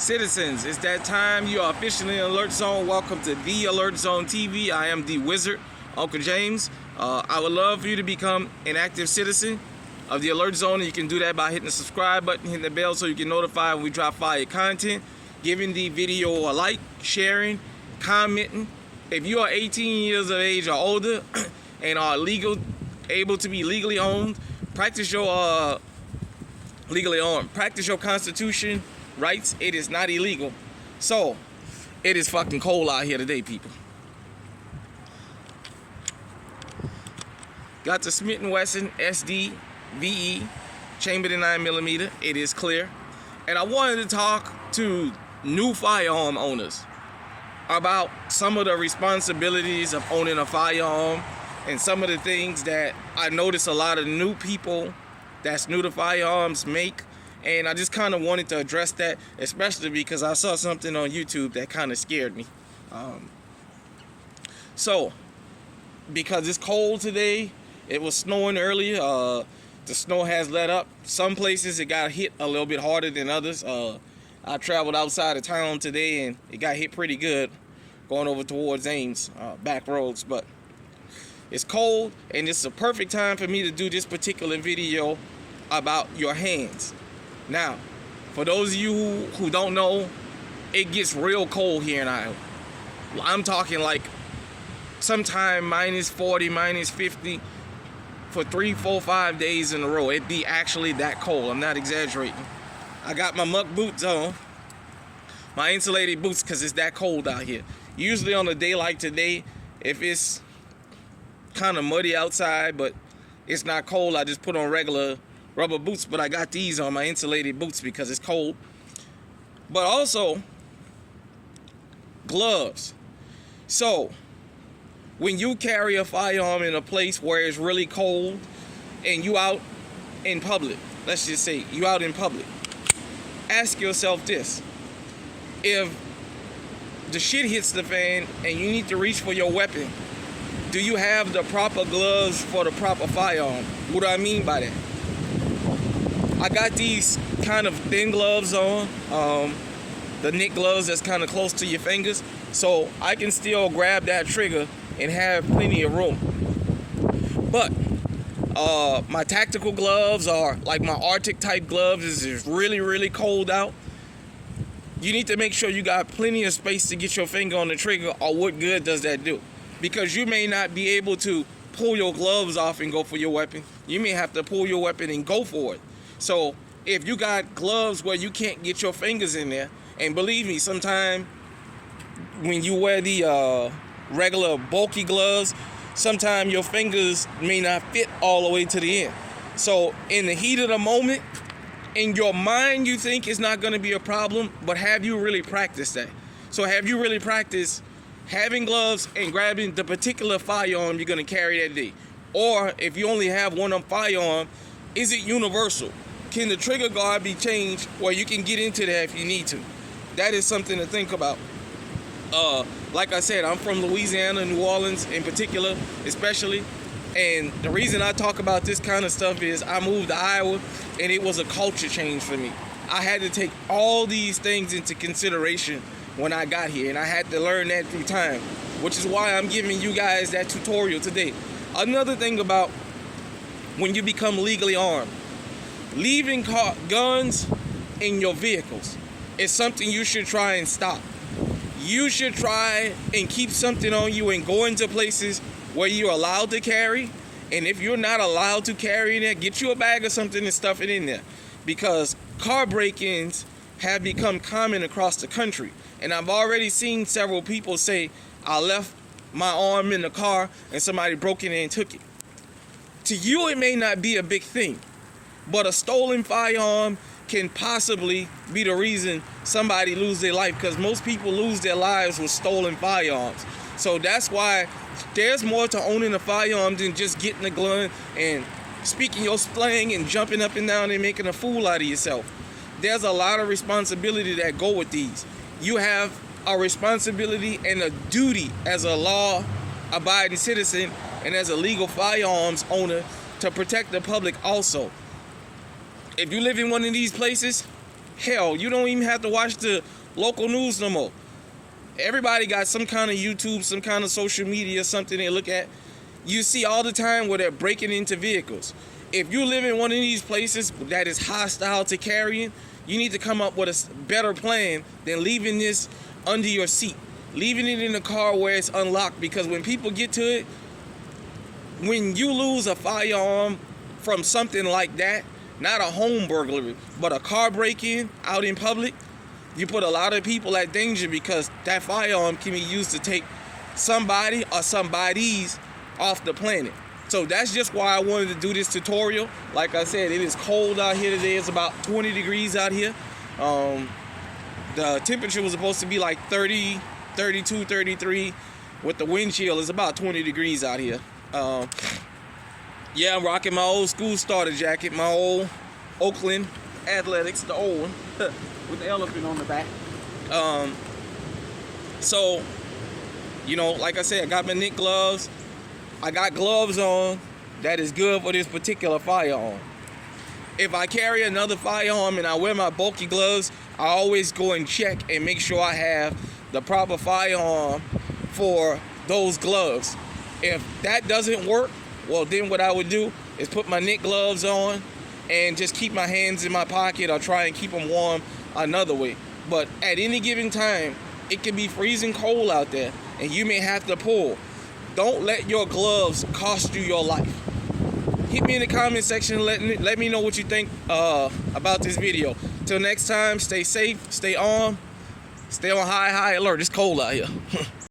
Citizens, it's that time. You are officially in Alert Zone. Welcome to the Alert Zone TV. I am the Wizard, Uncle James. I would love for you to become an active citizen of the Alert Zone. And you can do that by hitting the subscribe button, hitting the bell so you get notified when we drop fire content, giving the video a like, sharing, commenting. If you are 18 years of age or older and are able to be legally owned, practice your practice your Constitution rights. It is not illegal. So it is fucking cold out here today, people. Got the Smith & Wesson SD VE chambered in 9mm. It is clear. And I wanted to talk to new firearm owners about some of the responsibilities of owning a firearm and some of the things that I notice a lot of new people that's new to firearms make. And I just kind of wanted to address that, especially because I saw something on YouTube that kind of scared me. So, because it's cold today, it was snowing earlier. The snow has let up. Some places it got hit a little bit harder than others. I traveled outside of town today and it got hit pretty good going over towards Ames, back roads. But it's cold and it's a perfect time for me to do this particular video about your hands. Now, for those of you who don't know, it gets real cold here in Iowa. I'm talking like sometime minus 40, minus 50 for 3, 4, 5 days in a row. It'd be actually that cold. I'm not exaggerating. I got my muck boots on, my insulated boots, because it's that cold out here. Usually on a day like today, if it's kind of muddy outside, but it's not cold, I just put on regular rubber boots. But I got these on, my insulated boots, because it's cold. But also gloves. So when you carry a firearm in a place where it's really cold and you out in public, let's just say you out in public, ask yourself this: if the shit hits the fan and you need to reach for your weapon, do you have the proper gloves for the proper firearm? What do I mean by that? I got these kind of thin gloves on, the knit gloves that's kind of close to your fingers, so I can still grab that trigger and have plenty of room. But my tactical gloves are like my Arctic type gloves. It's really, really cold out. You need to make sure you got plenty of space to get your finger on the trigger, or what good does that do? Because you may not be able to pull your gloves off and go for your weapon. You may have to pull your weapon and go for it. So if you got gloves where you can't get your fingers in there, and believe me, sometimes when you wear the regular bulky gloves, sometimes your fingers may not fit all the way to the end. So in the heat of the moment, in your mind you think it's not going to be a problem, but have you really practiced that? So have you really practiced having gloves and grabbing the particular firearm you're going to carry that day? Or if you only have one firearm, is it universal? Can the trigger guard be changed where you can get into that if you need to? That is something to think about. Like I said, I'm from Louisiana, New Orleans in particular, especially. And the reason I talk about this kind of stuff is I moved to Iowa and it was a culture change for me. I had to take all these things into consideration when I got here, and I had to learn that through time, which is why I'm giving you guys that tutorial today. Another thing about when you become legally armed, leaving guns in your vehicles is something you should try and stop. You should try and keep something on you and go into places where you're allowed to carry. And if you're not allowed to carry in there, get you a bag or something and stuff it in there. Because car break-ins have become common across the country. And I've already seen several people say, I left my arm in the car and somebody broke in and took it. To you, it may not be a big thing, but a stolen firearm can possibly be the reason somebody lose their life, because most people lose their lives with stolen firearms. So that's why there's more to owning a firearm than just getting a gun and speaking your slang and jumping up and down and making a fool out of yourself. There's a lot of responsibility that go with these. You have a responsibility and a duty as a law-abiding citizen and as a legal firearms owner to protect the public also. If you live in one of these places, Hell, you don't even have to watch the local news no more. Everybody got some kind of YouTube, some kind of social media, something they look at. You see all the time where they're breaking into vehicles. If you live in one of these places that is hostile to carrying, you need to come up with a better plan than leaving this under your seat. Leaving it in the car where it's unlocked, because when people get to it, when you lose a firearm from something like that, not a home burglary, but a car break-in out in public, you put a lot of people at danger, because that firearm can be used to take somebody or somebodies off the planet. So that's just why I wanted to do this tutorial. Like I said, it is cold out here today. It's about 20 degrees out here. The temperature was supposed to be like 30, 32, 33. With the wind chill, it's about 20 degrees out here. Yeah, I'm rocking my old school starter jacket, my old Oakland Athletics, the old one, with the elephant on the back. So, you know, like I said, I got my knit gloves. I got gloves on that is good for this particular firearm. If I carry another firearm and I wear my bulky gloves, I always go and check and make sure I have the proper firearm for those gloves. If that doesn't work, well, then what I would do is put my knit gloves on and just keep my hands in my pocket, or try and keep them warm another way. But at any given time, it can be freezing cold out there and you may have to pull. Don't let your gloves cost you your life. Hit me in the comment section and let me know what you think about this video. Till next time, stay safe, stay on high alert. It's cold out here.